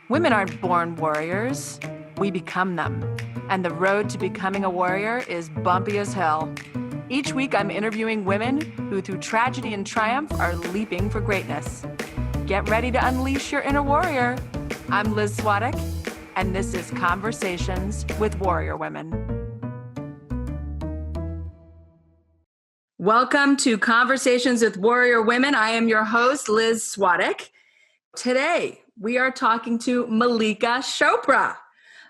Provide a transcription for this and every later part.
Women aren't born warriors, we become them. And the road to becoming a warrior is bumpy as hell. Each week, I'm interviewing women who, through tragedy and triumph, are leaping for greatness. Get ready to unleash your inner warrior. I'm Liz Svatek, and this is Conversations with Warrior Women. Welcome to Conversations with Warrior Women. I am your host, Liz Svatek. Today, we are talking to Malika Chopra.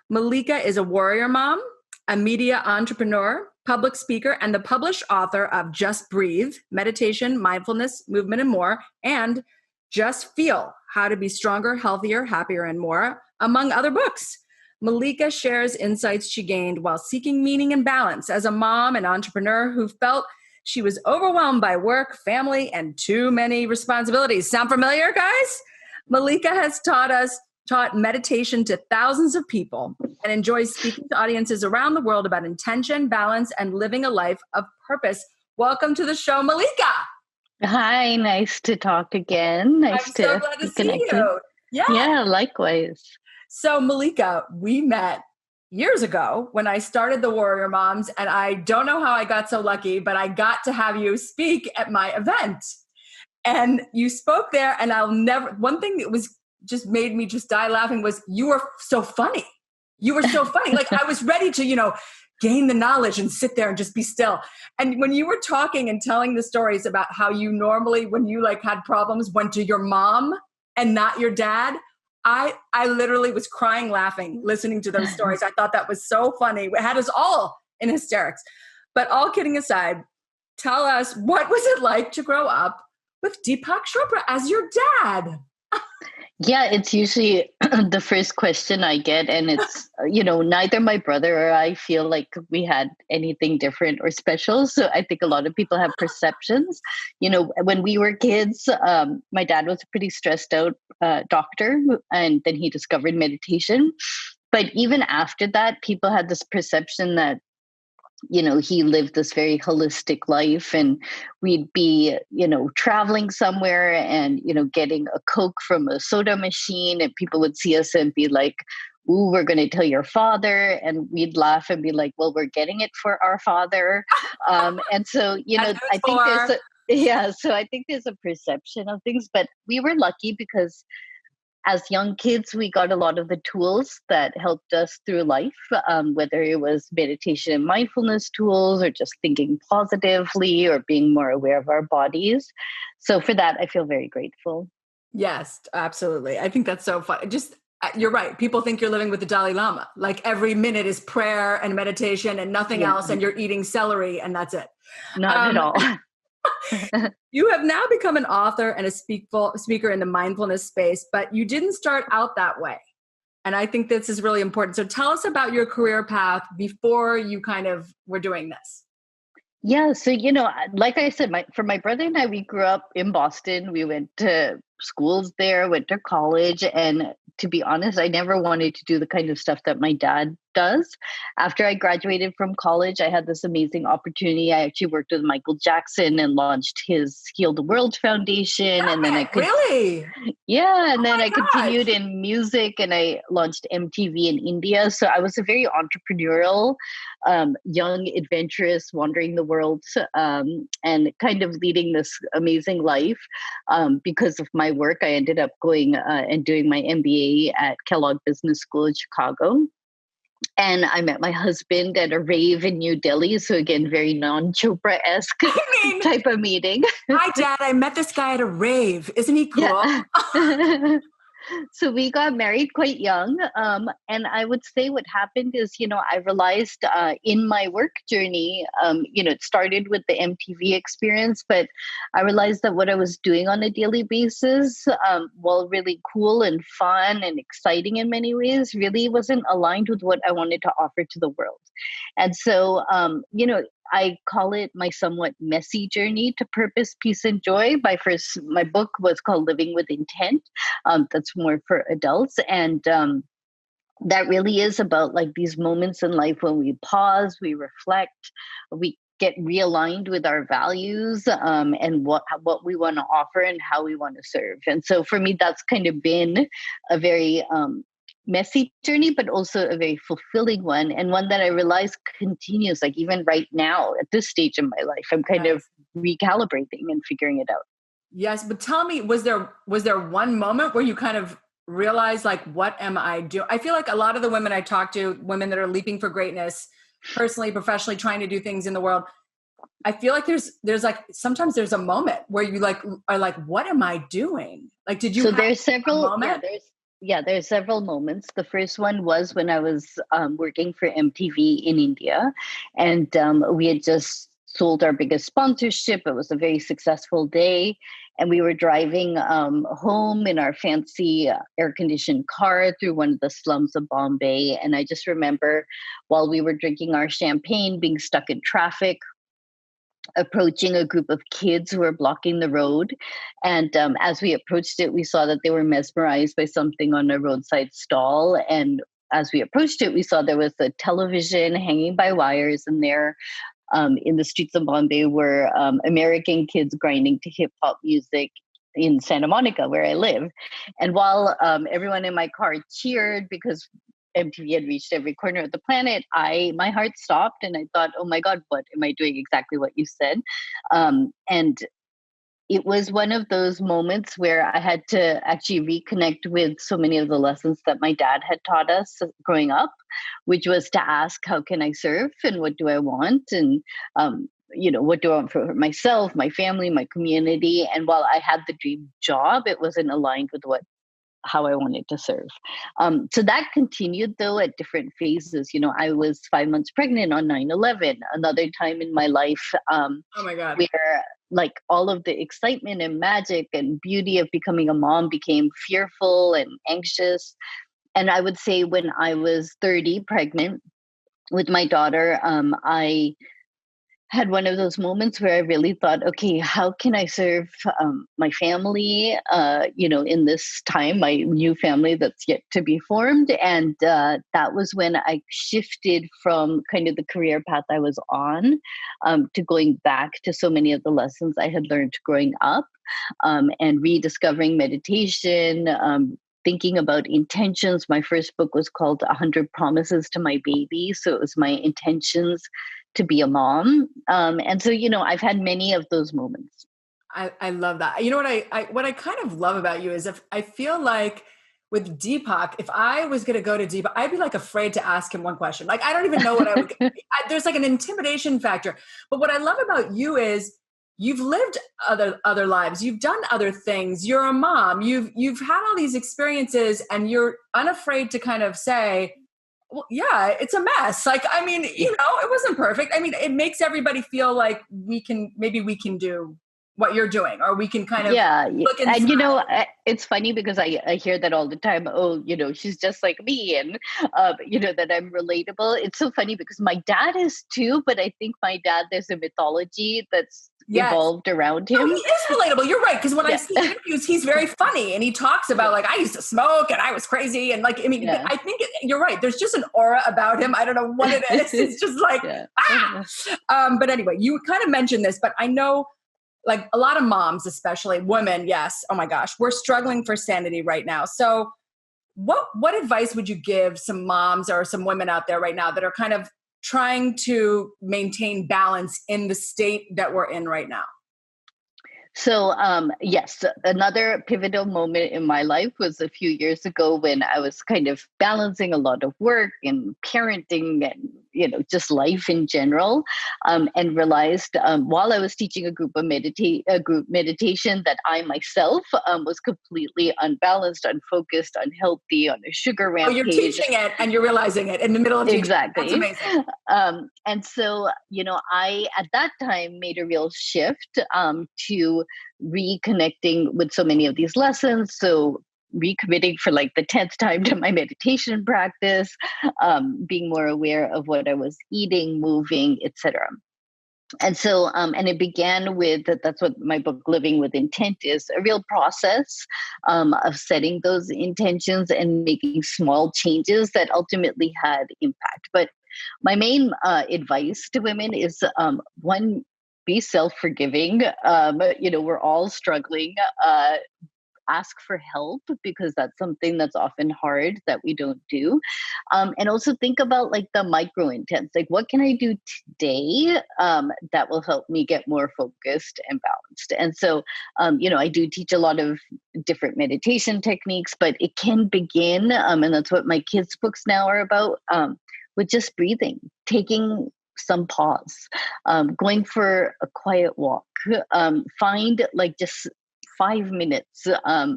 Malika is a warrior mom, a media entrepreneur, public speaker, and the published author of Just Breathe, Meditation, Mindfulness, Movement, and More, and Just Feel, How to Be Stronger, Healthier, Happier, and More, among other books. Malika shares insights she gained while seeking meaning and balance as a mom and entrepreneur who felt she was overwhelmed by work, family, and too many responsibilities. Sound familiar, guys? Malika has taught meditation to thousands of people and enjoys speaking to audiences around the world about intention, balance, and living a life of purpose. Welcome to the show, Malika. Hi, nice to talk again. I'm so glad to see you. Yeah, likewise. So, Malika, we met years ago when I started the Warrior Moms, and I don't know how I got so lucky, but I got to have you speak at my event. And you spoke there, and one thing that was just made me just die laughing was you were so funny. You were so funny. Like I was ready to, gain the knowledge and sit there and just be still. And when you were talking and telling the stories about how you normally, when you had problems, went to your mom and not your dad, I literally was crying laughing, listening to those stories. I thought that was so funny. It had us all in hysterics. But all kidding aside, tell us, what was it like to grow up with Deepak Chopra as your dad? Yeah, it's usually the first question I get. And it's, neither my brother or I feel like we had anything different or special. So I think a lot of people have perceptions. When we were kids, my dad was a pretty stressed out doctor, and then he discovered meditation. But even after that, people had this perception that he lived this very holistic life, and we'd be, traveling somewhere and, getting a Coke from a soda machine, and people would see us and be like, "Ooh, we're going to tell your father." And we'd laugh and be like, "Well, we're getting it for our father." And so, so I think there's a perception of things, but we were lucky because as young kids, we got a lot of the tools that helped us through life, whether it was meditation and mindfulness tools or just thinking positively or being more aware of our bodies. So for that, I feel very grateful. Yes, absolutely. I think that's so fun. You're right. People think you're living with the Dalai Lama. Like every minute is prayer and meditation and nothing else, and you're eating celery and that's it. Not at all. You have now become an author and a speaker in the mindfulness space, but you didn't start out that way. And I think this is really important. So tell us about your career path before you kind of were doing this. Yeah. So, like I said, for my brother and I, we grew up in Boston. We went to schools there, went to college. And to be honest, I never wanted to do the kind of stuff that my dad does. After I graduated from college, I had this amazing opportunity. I actually worked with Michael Jackson and launched his Heal the World Foundation. And then I could really, and then I continued in music, and I launched MTV in India. So I was a very entrepreneurial, young, adventurous, wandering the world, and kind of leading this amazing life. Because of my work, I ended up going and doing my MBA at Kellogg Business School in Chicago. And I met my husband at a rave in New Delhi. So again, very non-Chopra-esque type of meeting. Hi, Dad. I met this guy at a rave. Isn't he cool? Yeah. So we got married quite young. And I would say what happened is, I realized in my work journey, it started with the MTV experience, but I realized that what I was doing on a daily basis, while really cool and fun and exciting in many ways, really wasn't aligned with what I wanted to offer to the world. And so, I call it my somewhat messy journey to purpose, peace, and joy. My book was called Living with Intent. That's more for adults. And that really is about like these moments in life when we pause, we reflect, we get realigned with our values, and what we want to offer and how we want to serve. And so for me, that's kind of been a very messy journey, but also a very fulfilling one, and one that I realize continues, like even right now at this stage in my life, I'm kind of recalibrating and figuring it out. Yes, but tell me, was there one moment where you kind of realized, like, what am I doing? I feel like a lot of the women I talk to, women that are leaping for greatness, personally, professionally, trying to do things in the world, I feel like there's like sometimes there's a moment where you like are like, what am I doing? Like, did you? So have there's a several, moment? there's several moments. The first one was when I was working for MTV in India, and we had just sold our biggest sponsorship. It was a very successful day, and we were driving home in our fancy air-conditioned car through one of the slums of Bombay. And I just remember, while we were drinking our champagne, being stuck in traffic, approaching a group of kids who were blocking the road. And as we approached it, we saw that they were mesmerized by something on a roadside stall. And as we approached it, we saw there was a television hanging by wires, and there in the streets of Bombay were American kids grinding to hip hop music in Santa Monica, where I live. And while everyone in my car cheered because MTV had reached every corner of the planet, my heart stopped, and I thought, oh my God, what am I doing? Exactly what you said. And it was one of those moments where I had to actually reconnect with so many of the lessons that my dad had taught us growing up, which was to ask, how can I serve, and what do I want? And what do I want for myself, my family, my community? And while I had the dream job, it wasn't aligned with how I wanted to serve. So that continued, though, at different phases. I was 5 months pregnant on 9/11. Another time in my life, Oh my God. where like all of the excitement and magic and beauty of becoming a mom became fearful and anxious. And I would say when I was 30, pregnant with my daughter, I had one of those moments where I really thought, okay, how can I serve my family, in this time, my new family that's yet to be formed. And that was when I shifted from kind of the career path I was on to going back to so many of the lessons I had learned growing up, and rediscovering meditation, thinking about intentions. My first book was called 100 Promises to My Baby. So it was my intentions to be a mom. And so, I've had many of those moments. I love that. You know what I kind of love about you is, if I feel like with Deepak, if I was going to go to Deepak, I'd be like afraid to ask him one question. Like, I don't even know what I would, there's like an intimidation factor. But what I love about you is you've lived other lives. You've done other things. You're a mom. You've had all these experiences, and you're unafraid to kind of say, well, yeah, it's a mess. Like, I mean, it wasn't perfect. I mean, it makes everybody feel like we can do what you're doing, or we can kind of look inside. And it's funny because I hear that all the time. Oh, she's just like me, and that I'm relatable. It's so funny because my dad is too, but I think my dad, there's a mythology that's evolved around him. No, he is relatable. You're right. Because when I see interviews, he's very funny, and he talks about like, I used to smoke and I was crazy, and like, I mean, I think you're right. There's just an aura about him. I don't know what it is. It's just like But anyway, you kind of mentioned this, but I know, like, a lot of moms, especially women, yes, oh my gosh, we're struggling for sanity right now. So what advice would you give some moms or some women out there right now that are kind of trying to maintain balance in the state that we're in right now? So, yes, another pivotal moment in my life was a few years ago when I was kind of balancing a lot of work and parenting and, just life in general, and realized while I was teaching a group meditation that I myself was completely unbalanced, unfocused, unhealthy, on a sugar rampage. Oh, you're teaching it and you're realizing it in the middle of teaching. Exactly. That's amazing. And so, I, at that time, made a real shift to reconnecting with so many of these lessons. So recommitting for like the 10th time to my meditation practice, being more aware of what I was eating, moving, etc. And so, and it began with, that's what my book, Living with Intent, is a real process of setting those intentions and making small changes that ultimately had impact. But My main advice to women is one, be self-forgiving. We're all struggling. Ask for help, because that's something that's often hard that we don't do. And also think about like the micro intents, like what can I do today that will help me get more focused and balanced. And so I do teach a lot of different meditation techniques, but it can begin and that's what my kids books now are about, with just breathing, taking some pause, going for a quiet walk, find like just 5 minutes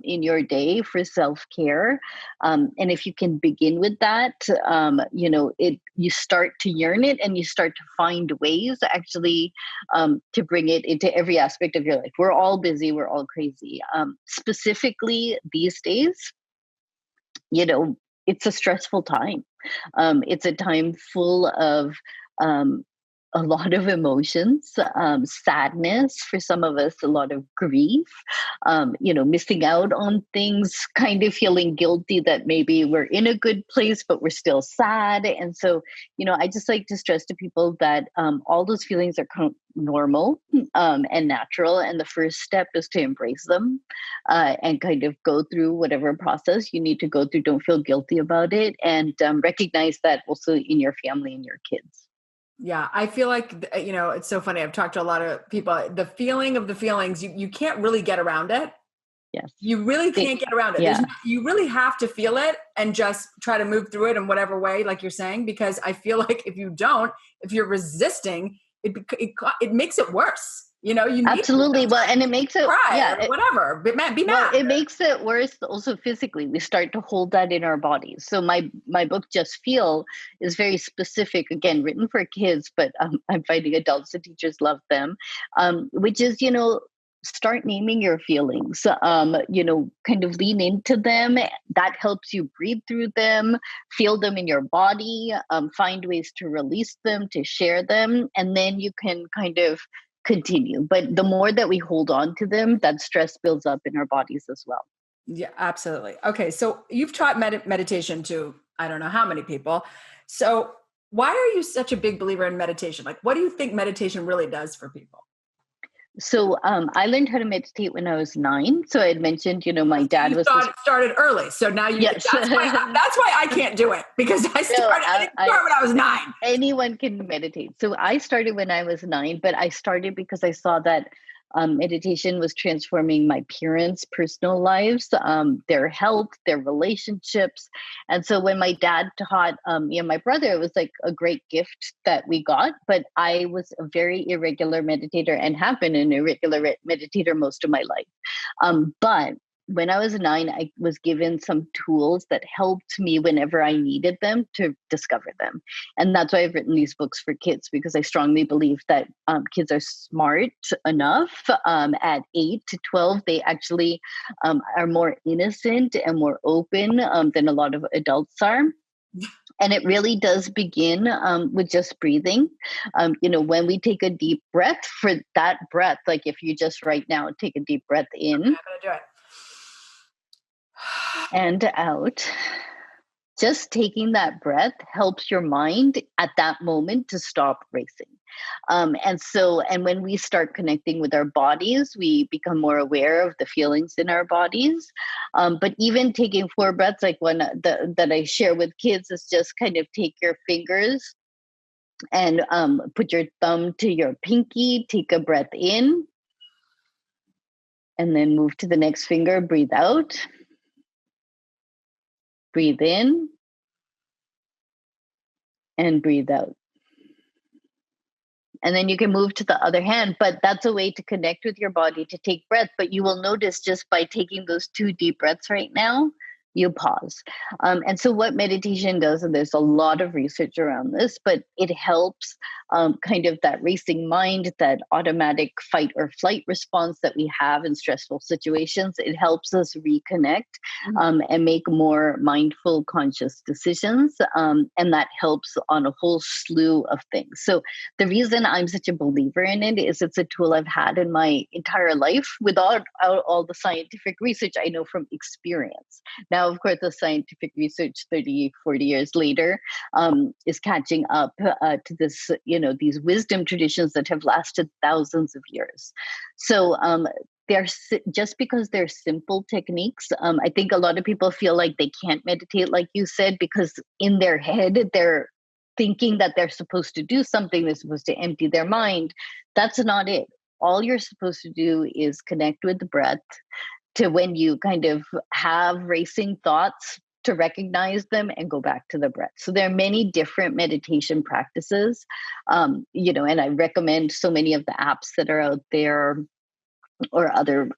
in your day for self-care. And if you can begin with that, you start to yearn it and you start to find ways actually to bring it into every aspect of your life. We're all busy. We're all crazy. Specifically these days, it's a stressful time. It's a time full of a lot of emotions, sadness for some of us, a lot of grief, missing out on things, kind of feeling guilty that maybe we're in a good place, but we're still sad. And so, I just like to stress to people that all those feelings are normal and natural. And the first step is to embrace them and kind of go through whatever process you need to go through. Don't feel guilty about it, and recognize that also in your family and your kids. Yeah, I feel like, it's so funny. I've talked to a lot of people. The feeling of the feelings, you can't really get around it. Yes. You really can't get around it. Yeah. You really have to feel it and just try to move through it in whatever way, like you're saying, because I feel like if you're resisting, it makes it worse. You need absolutely. Well, and it makes it cry or whatever. Be mad. Well, it makes it worse also physically. We start to hold that in our bodies. So my book, Just Feel, is very specific. Again, written for kids, but I'm finding adults and teachers love them. Which is start naming your feelings. Kind of lean into them. That helps you breathe through them, feel them in your body, find ways to release them, to share them, and then you can kind of continue. But the more that we hold on to them, that stress builds up in our bodies as well. Yeah, absolutely. Okay. So you've taught meditation to, I don't know how many people. So why are you such a big believer in meditation? Like, what do you think meditation really does for people? So I learned how to meditate when I was 9. So I had mentioned, my dad started early. So now yes. that's why I can't do it, because I didn't start when I was 9. Anyone can meditate. So I started when I was 9, but I started because I saw that meditation was transforming my parents' personal lives, their health, their relationships. And so when my dad taught my brother, it was like a great gift that we got. But I was a very irregular meditator and have been an irregular meditator most of my life. But when I was 9, I was given some tools that helped me whenever I needed them to discover them. And that's why I've written these books for kids, because I strongly believe that kids are smart enough at 8 to 12. They actually are more innocent and more open than a lot of adults are. And it really does begin with just breathing. When we take a deep breath, for that breath, like if you just right now take a deep breath in. Okay, I'm going to do it. And out. Just taking that breath helps your mind at that moment to stop racing. And when we start connecting with our bodies, we become more aware of the feelings in our bodies. But even taking 4 breaths, like one that I share with kids, is just kind of take your fingers and put your thumb to your pinky, take a breath in, and then move to the next finger, breathe out. Breathe in and breathe out. And then you can move to the other hand, but that's a way to connect with your body, to take breath. But you will notice just by taking those 2 deep breaths right now, you pause. And so what meditation does, and there's a lot of research around this, but it helps kind of that racing mind, that automatic fight or flight response that we have in stressful situations. It helps us reconnect and make more mindful, conscious decisions. And that helps on a whole slew of things. So the reason I'm such a believer in it is it's a tool I've had in my entire life without all the scientific research I know from experience. Now, now, of course, the scientific research 30, 40 years later is catching up to this, these wisdom traditions that have lasted thousands of years. So they're just because they're simple techniques. I think a lot of people feel like they can't meditate, like you said, because in their head, they're thinking that they're supposed to do something. They're supposed to empty their mind. That's not it. All you're supposed to do is connect with the breath, to when you kind of have racing thoughts, to recognize them and go back to the breath. So there are many different meditation practices, and I recommend so many of the apps that are out there, or other,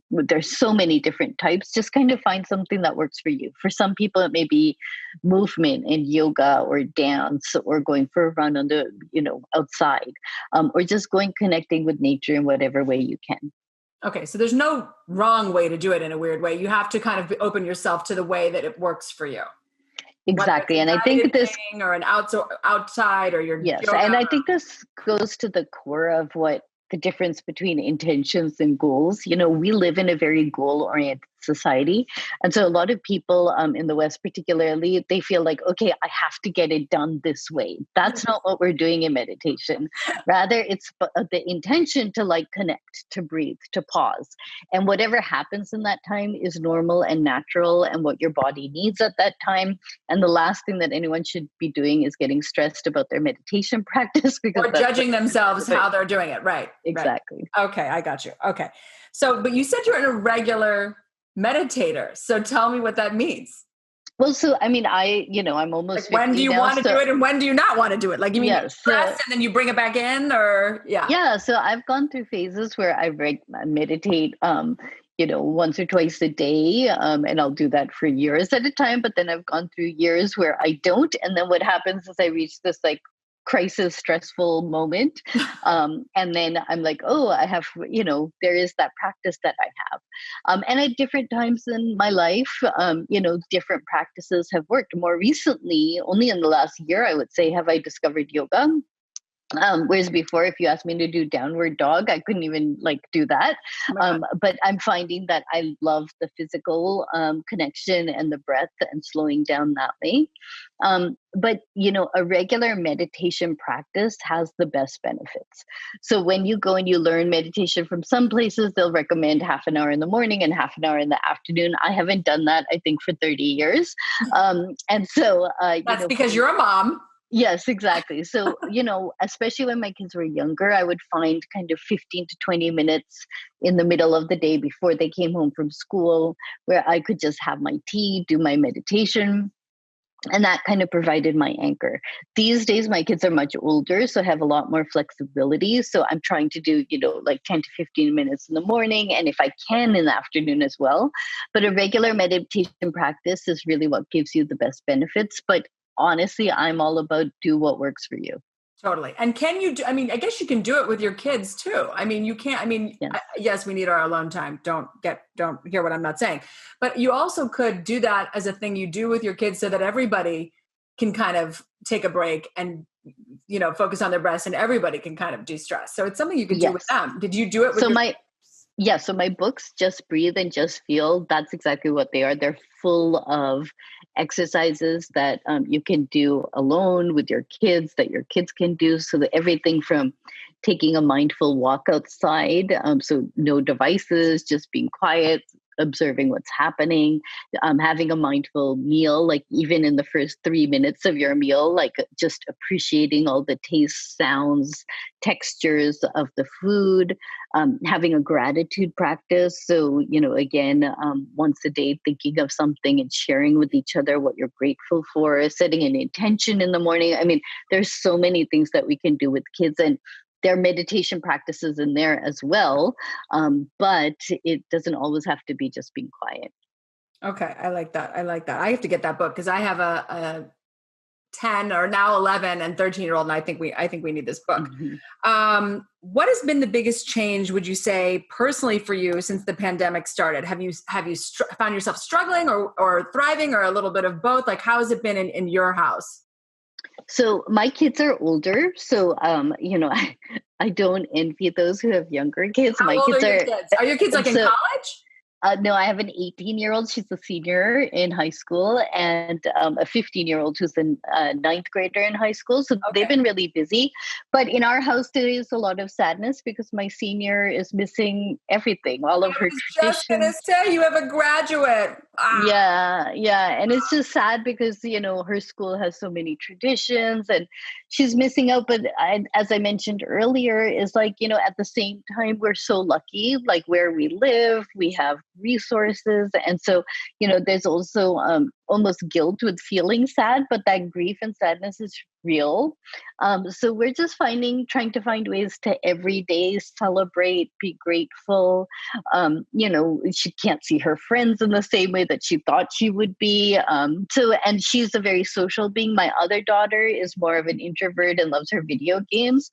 there's so many different types. Just kind of find something that works for you. For some people, it may be movement and yoga or dance, or going for a run on the, outside, or just connecting with nature in whatever way you can. Okay. So there's no wrong way to do it in a weird way. You have to kind of open yourself to the way that it works for you. Exactly. And I think this, or an outside, or your yes. yoga. And I think this goes to the core of what the difference between intentions and goals. We live in a very goal-oriented society. And so a lot of people in the West particularly, they feel like, okay, I have to get it done this way. That's not what we're doing in meditation. Rather, it's the intention to connect, to breathe, to pause. And whatever happens in that time is normal and natural, and what your body needs at that time. And the last thing that anyone should be doing is getting stressed about their meditation practice, because or judging themselves how they're doing it. Right. Exactly. Right. Okay. I got you. Okay. So, but you said you're a regular meditator. So tell me what that means. Well, so, I'm almost when do you want to do it, and when do you not want to do it? You mean stress and then you bring it back in, or Yeah. So I've gone through phases where I meditate, once or twice a day. And I'll do that for years at a time. But then I've gone through years where I don't. And then what happens is I reach this crisis, stressful moment. And then I'm like, oh, I have, there is that practice that I have. And at different times in my life, different practices have worked. More recently, only in the last year, I would say, have I discovered yoga. Whereas before, if you asked me to do downward dog, I couldn't even do that. But I'm finding that I love the physical connection and the breath and slowing down that way. But a regular meditation practice has the best benefits. So when you go and you learn meditation from some places, they'll recommend half an hour in the morning and half an hour in the afternoon. I haven't done that, I think, for 30 years. And so that's because you're a mom. Yes, exactly. So, especially when my kids were younger, I would find kind of 15 to 20 minutes in the middle of the day before they came home from school, where I could just have my tea, do my meditation. And that kind of provided my anchor. These days, my kids are much older, so I have a lot more flexibility. So I'm trying to do, 10 to 15 minutes in the morning, and if I can, in the afternoon as well. But a regular meditation practice is really what gives you the best benefits. But honestly, I'm all about do what works for you. Totally. And can you do, I guess you can do it with your kids too. You can't, yes, we need our alone time. Don't hear what I'm not saying, but you also could do that as a thing you do with your kids so that everybody can kind of take a break and, focus on their breaths, and everybody can kind of de-stress. So it's something you can do with them. Did you do it with So my books, Just Breathe and Just Feel, that's exactly what they are. They're full of exercises that you can do alone with your kids, that your kids can do. So that everything from taking a mindful walk outside, so no devices, just being quiet, observing what's happening, having a mindful meal, even in the first 3 minutes of your meal, just appreciating all the tastes, sounds, textures of the food, having a gratitude practice. So, again, once a day, thinking of something and sharing with each other what you're grateful for, setting an intention in the morning. There's so many things that we can do with kids, and there are meditation practices in there as well. But it doesn't always have to be just being quiet. Okay. I like that. I have to get that book because I have a 10 or now 11 and 13-year-old. And I think we need this book. Mm-hmm. What has been the biggest change, would you say, personally for you since the pandemic started? Have you found yourself struggling or thriving, or a little bit of both? How has it been in your house? So my kids are older. So, I don't envy those who have younger kids. How old are your kids? Are your kids in college? No, I have an 18-year-old. She's a senior in high school, and a 15-year-old who's a ninth grader in high school. So they've been really busy. But in our house, there is a lot of sadness because my senior is missing everything, all of her Just going to traditions. say you have a graduate. Yeah. And it's just sad because, her school has so many traditions and she's missing out. But as I mentioned earlier, is like, at the same time, we're so lucky, like where we live, we have resources. And so, there's also almost guilt with feeling sad, but that grief and sadness is real. So we're just trying to find ways to every day celebrate, be grateful. She can't see her friends in the same way that she thought she would be. And she's a very social being. My other daughter is more of an introvert and loves her video games.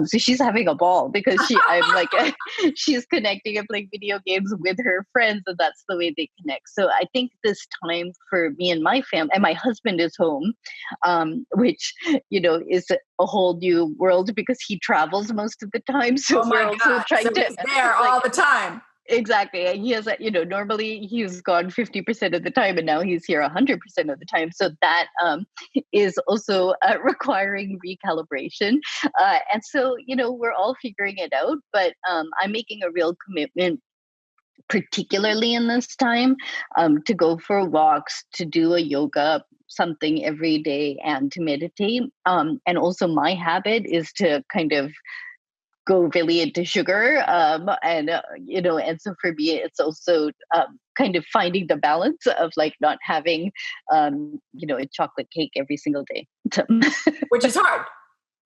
So she's having a ball because she's connecting and playing video games with her friends, and that's the way they connect. So I think this time for me and my family, and my husband is home, which is a whole new world because he travels most of the time. So we're also trying to he's there all the time. Exactly. And he has, normally he's gone 50% of the time and now he's here 100% of the time. So that is also requiring recalibration. And so, we're all figuring it out, but I'm making a real commitment, particularly in this time, to go for walks, to do a yoga something every day, and to meditate. And also my habit is to kind of go really into sugar. And so for me, it's also kind of finding the balance of like not having, a chocolate cake every single day. Which is hard.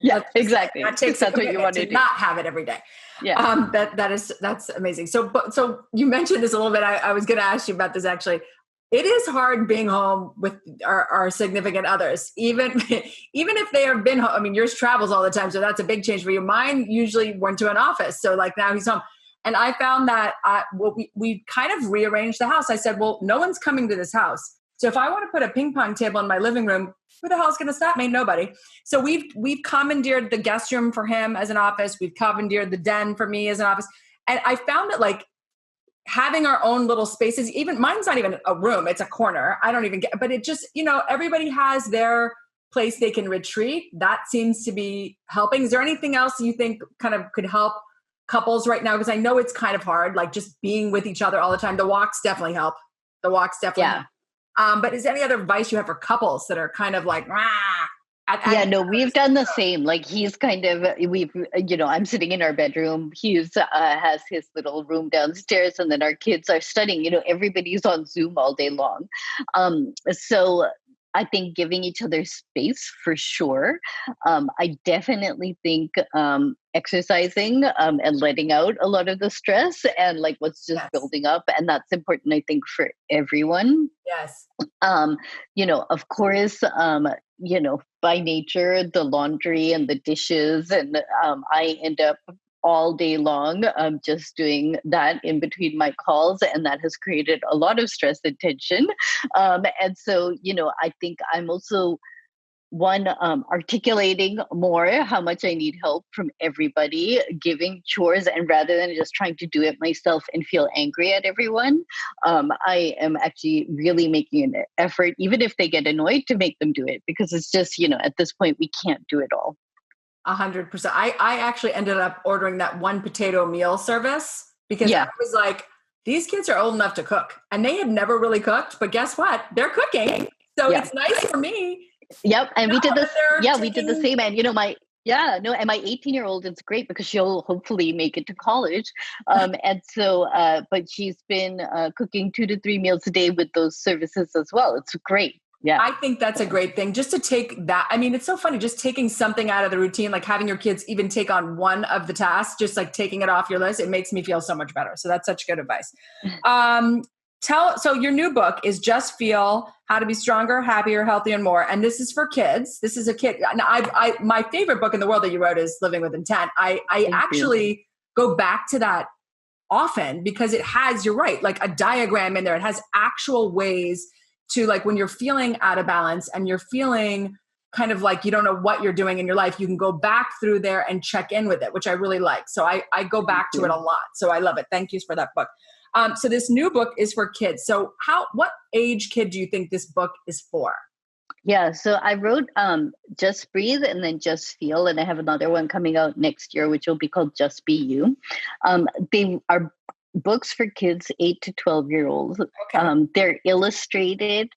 Yeah, exactly. That takes that's what you want to do. Not have it every day. Yeah. That's amazing. So you mentioned this a little bit. I was going to ask you about this actually. It is hard being home with our significant others, even if they have been home. I mean, yours travels all the time, so that's a big change for you. Mine usually went to an office, so like now he's home. And I found that we kind of rearranged the house. I said, well, no one's coming to this house. So if I want to put a ping pong table in my living room, who the hell is going to stop me? Nobody. So we've commandeered the guest room for him as an office. We've commandeered the den for me as an office. And I found that like having our own little spaces, even mine's not even a room, it's a corner. I don't even get, but it just, everybody has their place they can retreat. That seems to be helping. Is there anything else you think kind of could help couples right now? Because I know it's kind of hard, like just being with each other all the time. The walks definitely help. Help. But is there any other advice you have for couples that are kind of like, we've done the same. Like he's kind of, I'm sitting in our bedroom. He's has his little room downstairs, and then our kids are studying. Everybody's on Zoom all day long. So I think giving each other space for sure. I definitely think exercising and letting out a lot of the stress and like what's just building up. And that's important, I think, for everyone. Yes. Of course, by nature, the laundry and the dishes, and I end up all day long just doing that in between my calls, and that has created a lot of stress and tension. And so, I think I'm also articulating more how much I need help from everybody, giving chores, and rather than just trying to do it myself and feel angry at everyone, I am actually really making an effort, even if they get annoyed, to make them do it, because it's just, at this point, we can't do it all. 100%. I actually ended up ordering that one potato meal service because I was like, these kids are old enough to cook, and they had never really cooked, but guess what? They're cooking. So it's nice for me. Yep. And we did this. We did the same. And and my 18-year-old, it's great because she'll hopefully make it to college. And so, but she's been cooking 2 to 3 meals a day with those services as well. It's great. Yeah. I think that's a great thing, just to take that. I mean, it's so funny, just taking something out of the routine, like having your kids even take on one of the tasks, just like taking it off your list. It makes me feel so much better. So that's such good advice. So your new book is Just Feel: How to Be Stronger, Happier, Healthier, and More. And this is for kids. This is a kid. Now, my favorite book in the world that you wrote is Living with Intent. I actually go back to that often because it has, you're right, like a diagram in there. It has actual ways to, like, when you're feeling out of balance and you're feeling kind of like you don't know what you're doing in your life, you can go back through there and check in with it, which I really like. So I go back to it a lot. So I love it. Thank you for that book. So this new book is for kids. So what age kid do you think this book is for? Yeah, so I wrote Just Breathe and then Just Feel, and I have another one coming out next year, which will be called Just Be You. They are books for kids 8 to 12-year-olds. Okay. They're illustrated.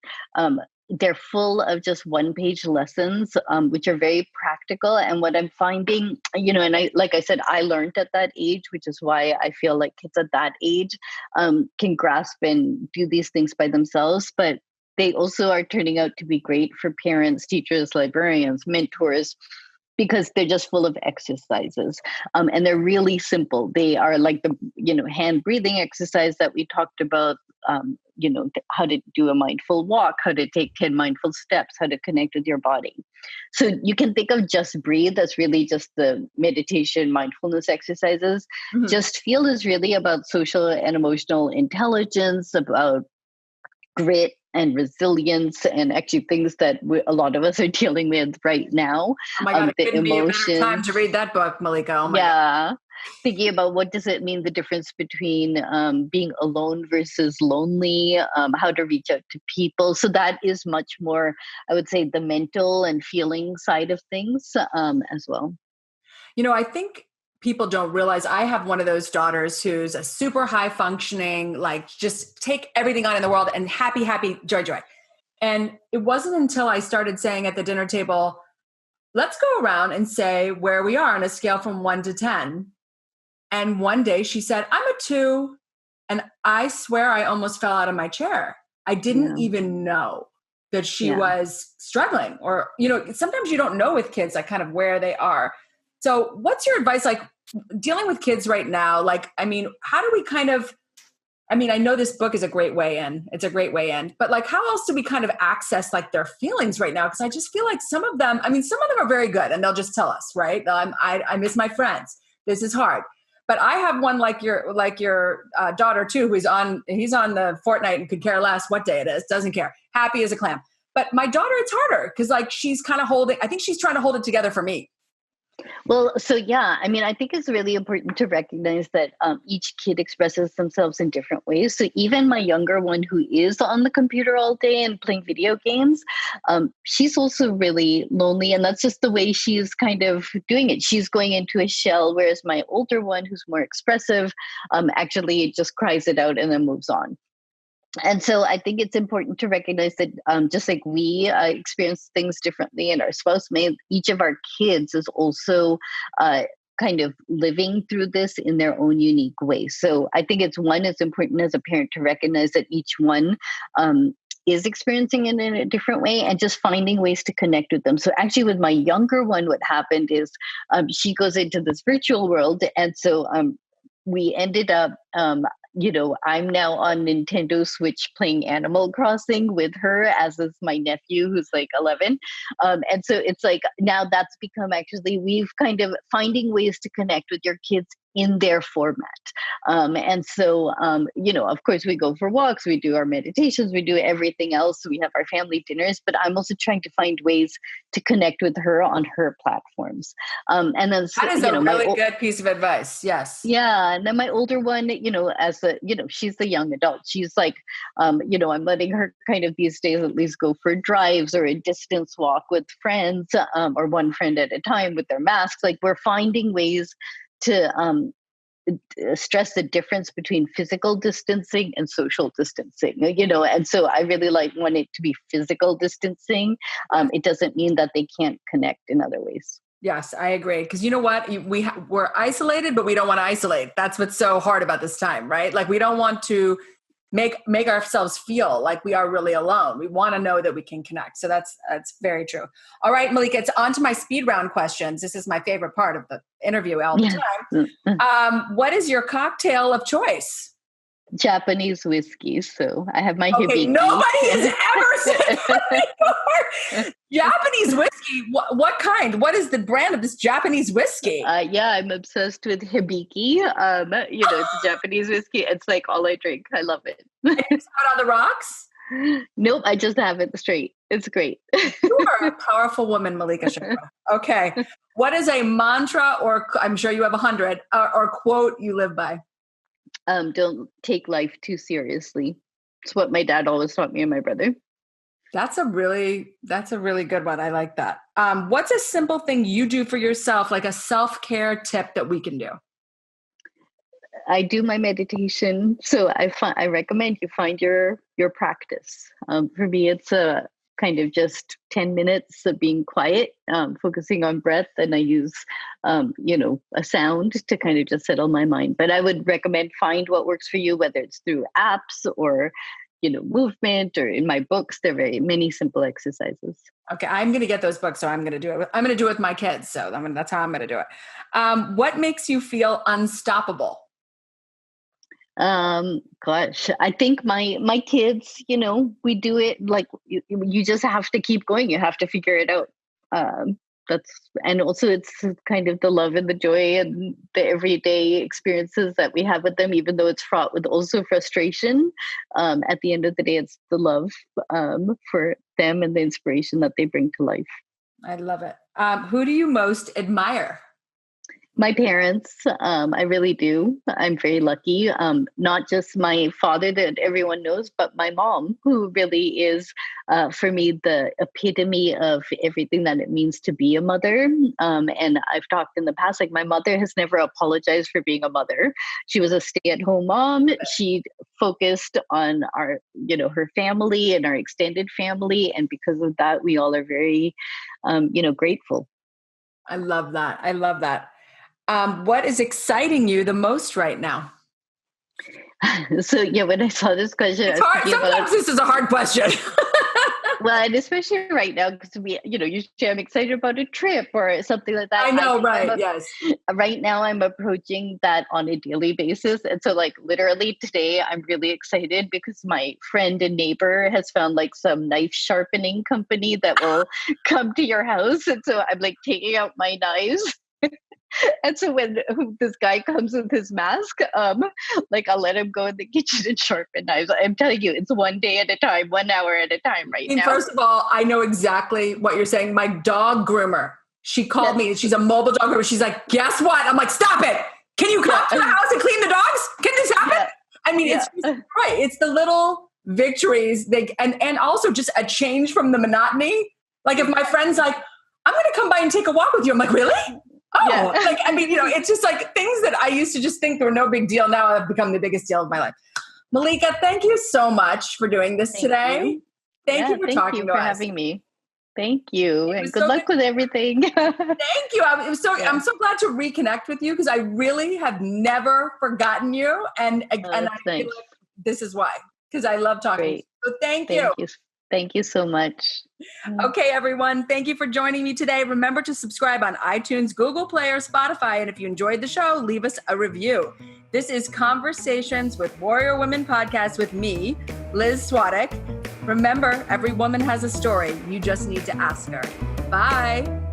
They're full of just one-page lessons, which are very practical. And what I'm finding, and like I said, I learned at that age, which is why I feel like kids at that age can grasp and do these things by themselves. But they also are turning out to be great for parents, teachers, librarians, mentors, because they're just full of exercises. And they're really simple. They are like the, hand breathing exercise that we talked about, how to do a mindful walk, how to take 10 mindful steps, how to connect with your body. So you can think of Just Breathe as really just the meditation, mindfulness exercises. Mhm. Just Feel is really about social and emotional intelligence, about grit and resilience, and actually things that a lot of us are dealing with right now. Oh my God, it The couldn't be a better time emotions. to read that book, Malika. Oh my God. Yeah. Thinking about what does it mean, the difference between being alone versus lonely, how to reach out to people. So that is much more, I would say, the mental and feeling side of things as well. I think people don't realize I have one of those daughters who's a super high functioning, like just take everything on in the world and happy, happy, joy, joy. And it wasn't until I started saying at the dinner table, let's go around and say where we are on a scale from 1 to 10. And one day she said, I'm a 2. And I swear I almost fell out of my chair. I didn't Yeah. even know that she Yeah. was struggling, or, sometimes you don't know with kids, like kind of where they are. So what's your advice, like dealing with kids right now? Like, how do we I know this book is a great way in. It's a great way in. But like, how else do we kind of access like their feelings right now? Because I just feel like some of them are very good and they'll just tell us, right? I miss my friends. This is hard. But I have one like your daughter too, he's on the Fortnite and could care less what day it is. Doesn't care. Happy as a clam. But my daughter, it's harder because like she's kind of I think she's trying to hold it together for me. Well, so yeah, I think it's really important to recognize that each kid expresses themselves in different ways. So even my younger one, who is on the computer all day and playing video games, she's also really lonely, and that's just the way she's kind of doing it. She's going into a shell, whereas my older one, who's more expressive, actually just cries it out and then moves on. And so I think it's important to recognize that just like we experience things differently, and our spouse may, each of our kids is also kind of living through this in their own unique way. So I think it's important as a parent to recognize that each one is experiencing it in a different way, and just finding ways to connect with them. So actually with my younger one, what happened is she goes into this virtual world. And so we ended up I'm now on Nintendo Switch playing Animal Crossing with her, as is my nephew who's like 11. And so it's like now that's become, actually, we've kind of finding ways to connect with your kids in their format. And so, of course, we go for walks, we do our meditations, we do everything else. We have our family dinners, but I'm also trying to find ways to connect with her on her platforms. And then, that is a really good piece of advice. Yes. Yeah. And then my older one, she's the young adult. She's like, I'm letting her kind of these days at least go for drives or a distance walk with friends, or one friend at a time with their masks. Like, we're finding ways to stress the difference between physical distancing and social distancing, and so I really want it to be physical distancing. It doesn't mean that they can't connect in other ways. Yes, I agree. Because you know what? We're isolated, but we don't want to isolate. That's what's so hard about this time, right? Like, we don't want to make ourselves feel like we are really alone. We want to know that we can connect. So that's very true. All right, Malika, it's on to my speed round questions. This is my favorite part of the interview all the time. What is your cocktail of choice? Japanese whiskey. So I have my hibiki. Nobody has ever said that before. Japanese whiskey. What kind? What is the brand of this Japanese whiskey? I'm obsessed with hibiki. It's a Japanese whiskey. It's like all I drink. I love it. And you saw it on the rocks? Nope, I just have it straight. It's great. You are a powerful woman, Malika Chopra. Okay. What is a mantra, or I'm sure you have 100, or quote you live by? Don't take life too seriously. It's what my dad always taught me and my brother. That's a really good one. I like that. What's a simple thing you do for yourself, like a self-care tip that we can do? I do my meditation, so I recommend you find your practice. For me, it's a kind of just 10 minutes of being quiet, focusing on breath, and I use a sound to kind of just settle my mind. But I would recommend find what works for you, whether it's through apps or movement, or in my books. There are very many simple exercises. Okay, I'm going to get those books, so I'm going to do it. I'm going to do it with my kids, so that's how I'm going to do it. What makes you feel unstoppable? Gosh, I think my kids, we do it like you just have to keep going. You have to figure it out. And also it's kind of the love and the joy and the everyday experiences that we have with them, even though it's fraught with also frustration. At the end of the day, it's the love for them and the inspiration that they bring to life. I love it. Who do you most admire? My parents, I really do. I'm very lucky. Not just my father that everyone knows, but my mom, who really is, for me, the epitome of everything that it means to be a mother. And I've talked in the past, like my mother has never apologized for being a mother. She was a stay-at-home mom. She focused on our, her family and our extended family. And because of that, we all are very, grateful. I love that. I love that. What is exciting you the most right now? So when I saw this question, it's hard. Sometimes this is a hard question. Well, and especially right now, because usually I'm excited about a trip or something like that. I know, right? Yes. Right now, I'm approaching that on a daily basis, and so like literally today, I'm really excited because my friend and neighbor has found like some knife sharpening company that will come to your house, and so I'm like taking out my knives. And so when this guy comes with his mask, I'll let him go in the kitchen and sharpen knives. I'm telling you, it's one day at a time, 1 hour at a time now. First of all, I know exactly what you're saying. My dog groomer, she called me. She's a mobile dog groomer. She's like, guess what? I'm like, stop it. Can you come to the house and clean the dogs? Can this happen? Yeah. I mean, it's just, right. It's the little victories. And also just a change from the monotony. Like if my friend's like, I'm going to come by and take a walk with you. I'm like, really? Oh, yeah. It's just like things that I used to just think were no big deal. Now have become the biggest deal of my life. Malika, thank you so much for doing this today. Thank you for talking to us. Thank you for having me. Thank you. And good luck with everything. Thank you. I'm so glad to reconnect with you because I really have never forgotten you. And I feel like this is why, because I love talking to you. So thank you. Thank you so much. Okay, everyone. Thank you for joining me today. Remember to subscribe on iTunes, Google Play, or Spotify. And if you enjoyed the show, leave us a review. This is Conversations with Warrior Women podcast with me, Liz Svatek. Remember, every woman has a story. You just need to ask her. Bye.